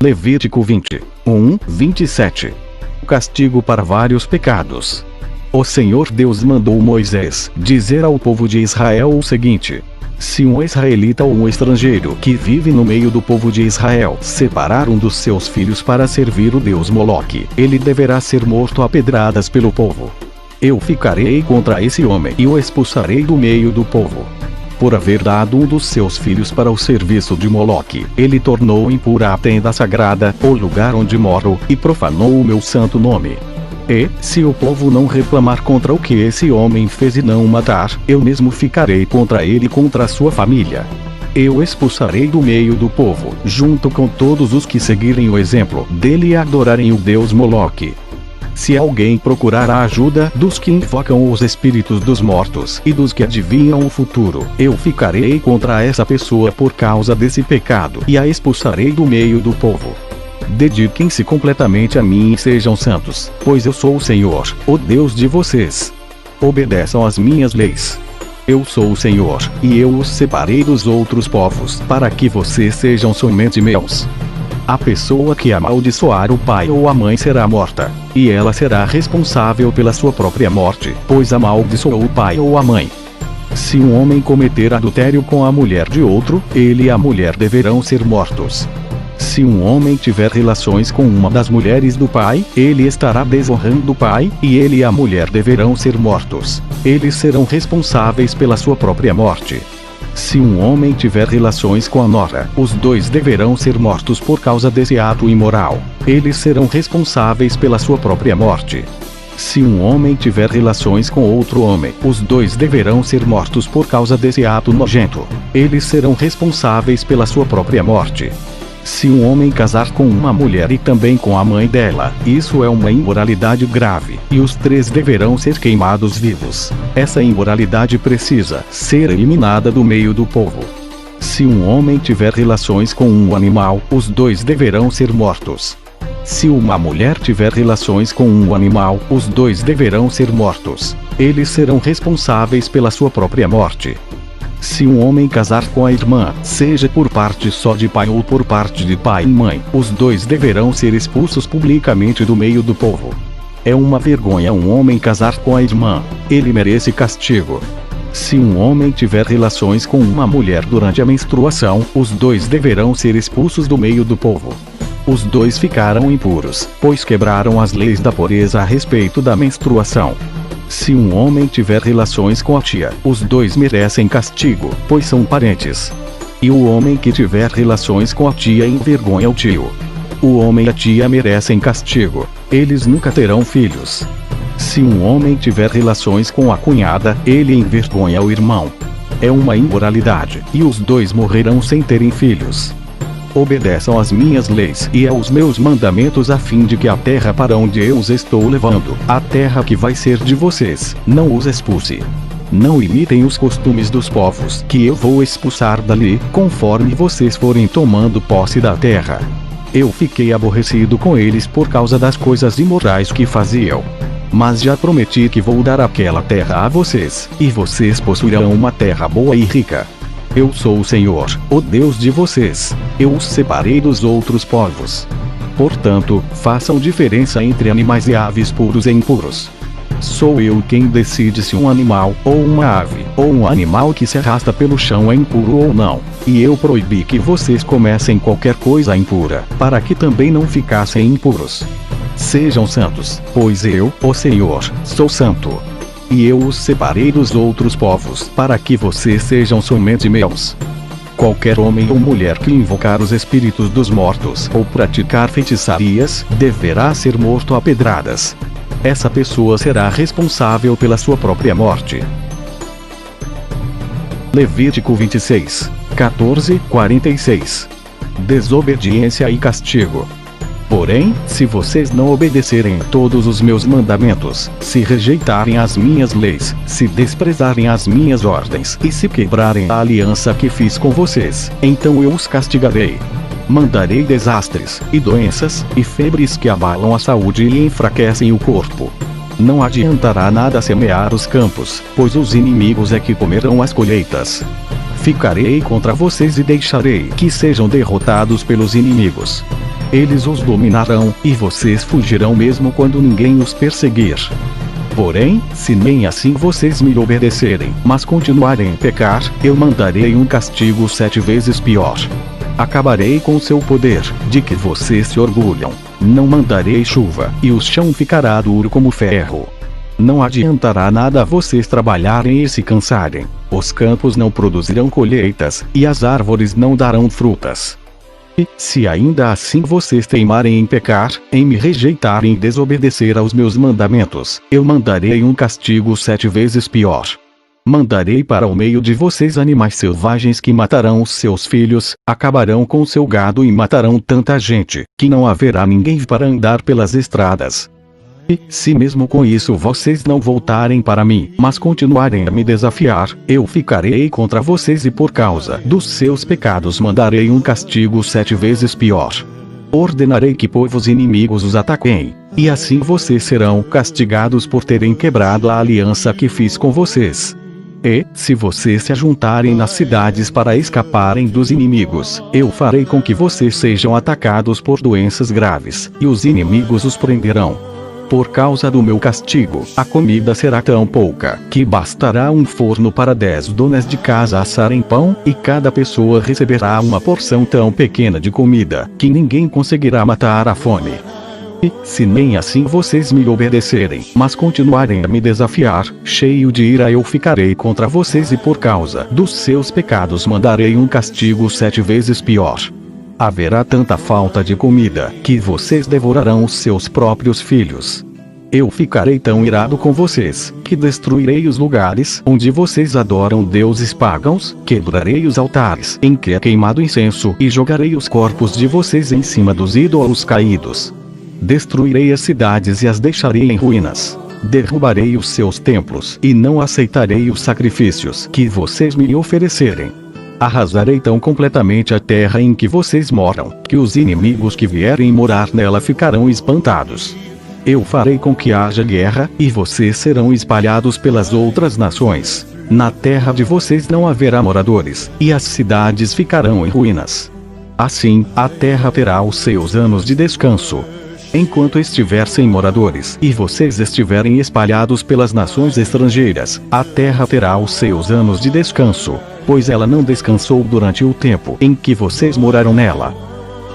Levítico 27. Castigo para vários pecados. O Senhor Deus mandou Moisés dizer ao povo de Israel o seguinte: se um israelita ou um estrangeiro que vive no meio do povo de Israel separar um dos seus filhos para servir o deus Moloque, ele deverá ser morto a pedradas pelo povo. Eu ficarei contra esse homem e o expulsarei do meio do povo. Por haver dado um dos seus filhos para o serviço de Moloque, ele tornou impura a tenda sagrada, o lugar onde moro, e profanou o meu santo nome. E, se o povo não reclamar contra o que esse homem fez e não o matar, eu mesmo ficarei contra ele e contra a sua família. Eu expulsarei do meio do povo, junto com todos os que seguirem o exemplo dele e adorarem o deus Moloque. Se alguém procurar a ajuda dos que invocam os espíritos dos mortos e dos que adivinham o futuro, eu ficarei contra essa pessoa por causa desse pecado e a expulsarei do meio do povo. Dediquem-se completamente a mim e sejam santos, pois eu sou o Senhor, o Deus de vocês. Obedeçam às minhas leis. Eu sou o Senhor, e eu os separei dos outros povos, para que vocês sejam somente meus. A pessoa que amaldiçoar o pai ou a mãe será morta, e ela será responsável pela sua própria morte, pois amaldiçoou o pai ou a mãe. Se um homem cometer adultério com a mulher de outro, ele e a mulher deverão ser mortos. Se um homem tiver relações com uma das mulheres do pai, ele estará desonrando o pai, e ele e a mulher deverão ser mortos. Eles serão responsáveis pela sua própria morte. Se um homem tiver relações com a nora, os dois deverão ser mortos por causa desse ato imoral. Eles serão responsáveis pela sua própria morte. Se um homem tiver relações com outro homem, os dois deverão ser mortos por causa desse ato nojento. Eles serão responsáveis pela sua própria morte. Se um homem casar com uma mulher e também com a mãe dela, isso é uma imoralidade grave, e os três deverão ser queimados vivos. Essa imoralidade precisa ser eliminada do meio do povo. Se um homem tiver relações com um animal, os dois deverão ser mortos. Se uma mulher tiver relações com um animal, os dois deverão ser mortos. Eles serão responsáveis pela sua própria morte. Se um homem casar com a irmã, seja por parte só de pai ou por parte de pai e mãe, os dois deverão ser expulsos publicamente do meio do povo. É uma vergonha um homem casar com a irmã. Ele merece castigo. Se um homem tiver relações com uma mulher durante a menstruação, os dois deverão ser expulsos do meio do povo. Os dois ficaram impuros, pois quebraram as leis da pureza a respeito da menstruação. Se um homem tiver relações com a tia, os dois merecem castigo, pois são parentes. E o homem que tiver relações com a tia envergonha o tio. O homem e a tia merecem castigo. Eles nunca terão filhos. Se um homem tiver relações com a cunhada, ele envergonha o irmão. É uma imoralidade, e os dois morrerão sem terem filhos. Obedeçam às minhas leis e aos meus mandamentos a fim de que a terra para onde eu os estou levando, a terra que vai ser de vocês, não os expulse. Não imitem os costumes dos povos que eu vou expulsar dali, conforme vocês forem tomando posse da terra. Eu fiquei aborrecido com eles por causa das coisas imorais que faziam. Mas já prometi que vou dar aquela terra a vocês, e vocês possuirão uma terra boa e rica. Eu sou o Senhor, o Deus de vocês. Eu os separei dos outros povos. Portanto, façam diferença entre animais e aves puros e impuros. Sou eu quem decide se um animal, ou uma ave, ou um animal que se arrasta pelo chão é impuro ou não. E eu proibi que vocês comessem qualquer coisa impura, para que também não ficassem impuros. Sejam santos, pois eu, o Senhor, sou santo. E eu os separei dos outros povos, para que vocês sejam somente meus. Qualquer homem ou mulher que invocar os espíritos dos mortos ou praticar feitiçarias, deverá ser morto a pedradas. Essa pessoa será responsável pela sua própria morte. Levítico 26, 14-46. Desobediência e castigo. Porém, se vocês não obedecerem todos os meus mandamentos, se rejeitarem as minhas leis, se desprezarem as minhas ordens e se quebrarem a aliança que fiz com vocês, então eu os castigarei. Mandarei desastres, e doenças, e febres que abalam a saúde e enfraquecem o corpo. Não adiantará nada semear os campos, pois os inimigos é que comerão as colheitas. Ficarei contra vocês e deixarei que sejam derrotados pelos inimigos. Eles os dominarão, e vocês fugirão mesmo quando ninguém os perseguir. Porém, se nem assim vocês me obedecerem, mas continuarem a pecar, eu mandarei um castigo 7 vezes pior. Acabarei com seu poder, de que vocês se orgulham. Não mandarei chuva, e o chão ficará duro como ferro. Não adiantará nada vocês trabalharem e se cansarem. Os campos não produzirão colheitas, e as árvores não darão frutas. E, se ainda assim vocês teimarem em pecar, em me rejeitarem e desobedecer aos meus mandamentos, eu mandarei um castigo 7 vezes pior. Mandarei para o meio de vocês animais selvagens que matarão os seus filhos, acabarão com seu gado e matarão tanta gente, que não haverá ninguém para andar pelas estradas. E, se mesmo com isso vocês não voltarem para mim, mas continuarem a me desafiar, eu ficarei contra vocês e por causa dos seus pecados mandarei um castigo 7 vezes pior. Ordenarei que povos inimigos os ataquem, e assim vocês serão castigados por terem quebrado a aliança que fiz com vocês. E, se vocês se ajuntarem nas cidades para escaparem dos inimigos, eu farei com que vocês sejam atacados por doenças graves, e os inimigos os prenderão. Por causa do meu castigo, a comida será tão pouca, que bastará um forno para 10 donas de casa assarem pão, e cada pessoa receberá uma porção tão pequena de comida, que ninguém conseguirá matar a fome. E, se nem assim vocês me obedecerem, mas continuarem a me desafiar, cheio de ira eu ficarei contra vocês e por causa dos seus pecados mandarei um castigo 7 vezes pior. Haverá tanta falta de comida, que vocês devorarão os seus próprios filhos. Eu ficarei tão irado com vocês, que destruirei os lugares onde vocês adoram deuses pagãos, quebrarei os altares em que é queimado incenso e jogarei os corpos de vocês em cima dos ídolos caídos. Destruirei as cidades e as deixarei em ruínas. Derrubarei os seus templos e não aceitarei os sacrifícios que vocês me oferecerem. Arrasarei tão completamente a terra em que vocês moram, que os inimigos que vierem morar nela ficarão espantados. Eu farei com que haja guerra, e vocês serão espalhados pelas outras nações. Na terra de vocês não haverá moradores, e as cidades ficarão em ruínas. Assim, a terra terá os seus anos de descanso. Enquanto estiver sem moradores, e vocês estiverem espalhados pelas nações estrangeiras, a terra terá os seus anos de descanso, pois ela não descansou durante o tempo em que vocês moraram nela.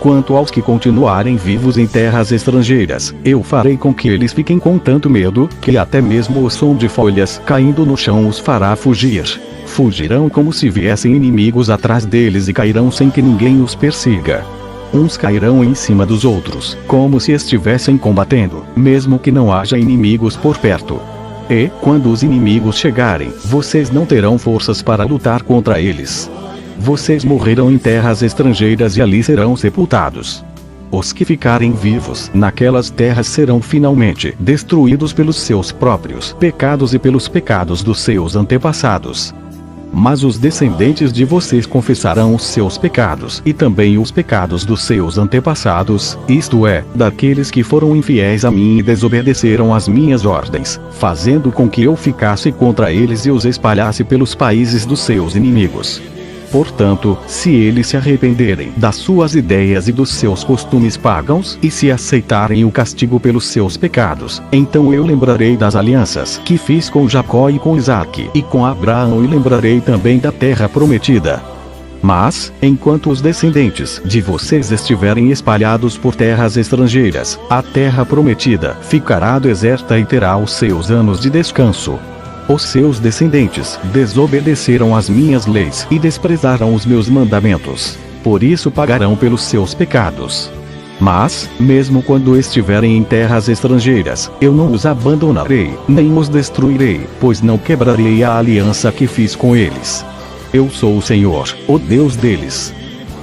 Quanto aos que continuarem vivos em terras estrangeiras, eu farei com que eles fiquem com tanto medo, que até mesmo o som de folhas caindo no chão os fará fugir. Fugirão como se viessem inimigos atrás deles e cairão sem que ninguém os persiga. Uns cairão em cima dos outros, como se estivessem combatendo, mesmo que não haja inimigos por perto. E, quando os inimigos chegarem, vocês não terão forças para lutar contra eles. Vocês morrerão em terras estrangeiras e ali serão sepultados. Os que ficarem vivos naquelas terras serão finalmente destruídos pelos seus próprios pecados e pelos pecados dos seus antepassados. Mas os descendentes de vocês confessarão os seus pecados e também os pecados dos seus antepassados, isto é, daqueles que foram infiéis a mim e desobedeceram às minhas ordens, fazendo com que eu ficasse contra eles e os espalhasse pelos países dos seus inimigos. Portanto, se eles se arrependerem das suas ideias e dos seus costumes pagãos, e se aceitarem o castigo pelos seus pecados, então eu lembrarei das alianças que fiz com Jacó e com Isaque e com Abraão e lembrarei também da terra prometida. Mas, enquanto os descendentes de vocês estiverem espalhados por terras estrangeiras, a terra prometida ficará deserta e terá os seus anos de descanso. Os seus descendentes desobedeceram às minhas leis e desprezaram os meus mandamentos. Por isso pagarão pelos seus pecados. Mas, mesmo quando estiverem em terras estrangeiras, eu não os abandonarei, nem os destruirei, pois não quebrarei a aliança que fiz com eles. Eu sou o Senhor, o Deus deles.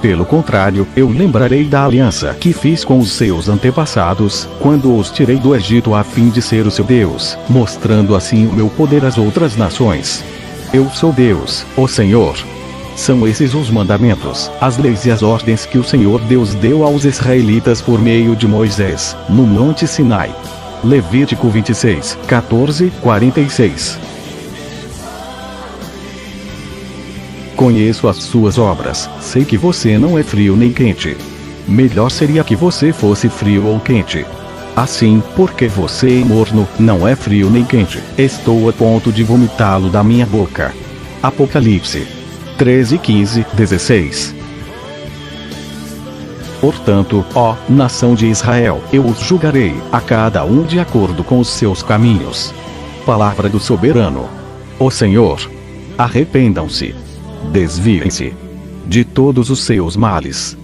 Pelo contrário, eu lembrarei da aliança que fiz com os seus antepassados, quando os tirei do Egito a fim de ser o seu Deus, mostrando assim o meu poder às outras nações. Eu sou Deus, o Senhor. São esses os mandamentos, as leis e as ordens que o Senhor Deus deu aos israelitas por meio de Moisés, no Monte Sinai. Levítico 26, 14, 46. Conheço as suas obras, sei que você não é frio nem quente. melhor seria que você fosse frio ou quente. Assim, porque você é morno, não é frio nem quente, estou a ponto de vomitá-lo da minha boca. Apocalipse 13:15-16. Portanto, ó nação de Israel, eu os julgarei, a cada um de acordo com os seus caminhos. Palavra do soberano. Ó Senhor, arrependam-se, desviem-se de todos os seus males,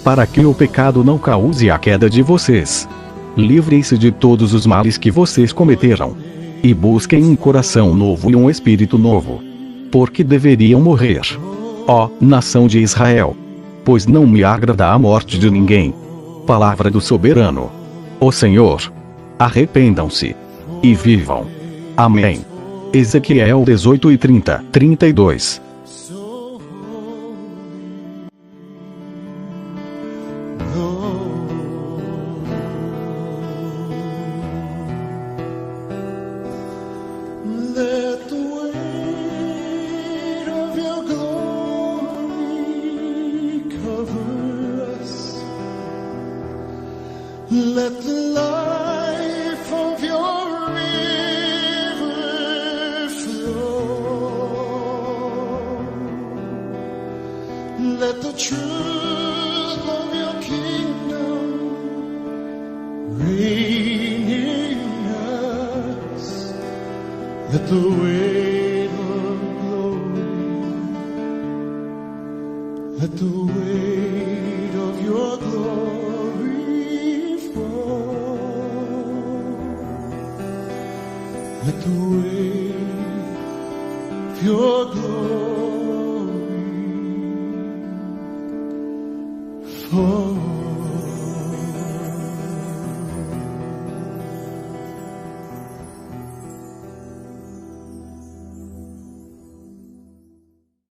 para que o pecado não cause a queda de vocês. Livrem-se de todos os males que vocês cometeram, e busquem um coração novo e um espírito novo, porque deveriam morrer, ó nação de Israel, pois não me agrada a morte de ninguém. Palavra do soberano. Ó Senhor, arrependam-se e vivam. Amém. Ezequiel 18:30-32. Let the weight of your glory cover us. Let the life of your river flow. Let the truth of your kingdom reign in us. Let the weight of glory, let the weight of your glory fall. Let the weight of your glory fall.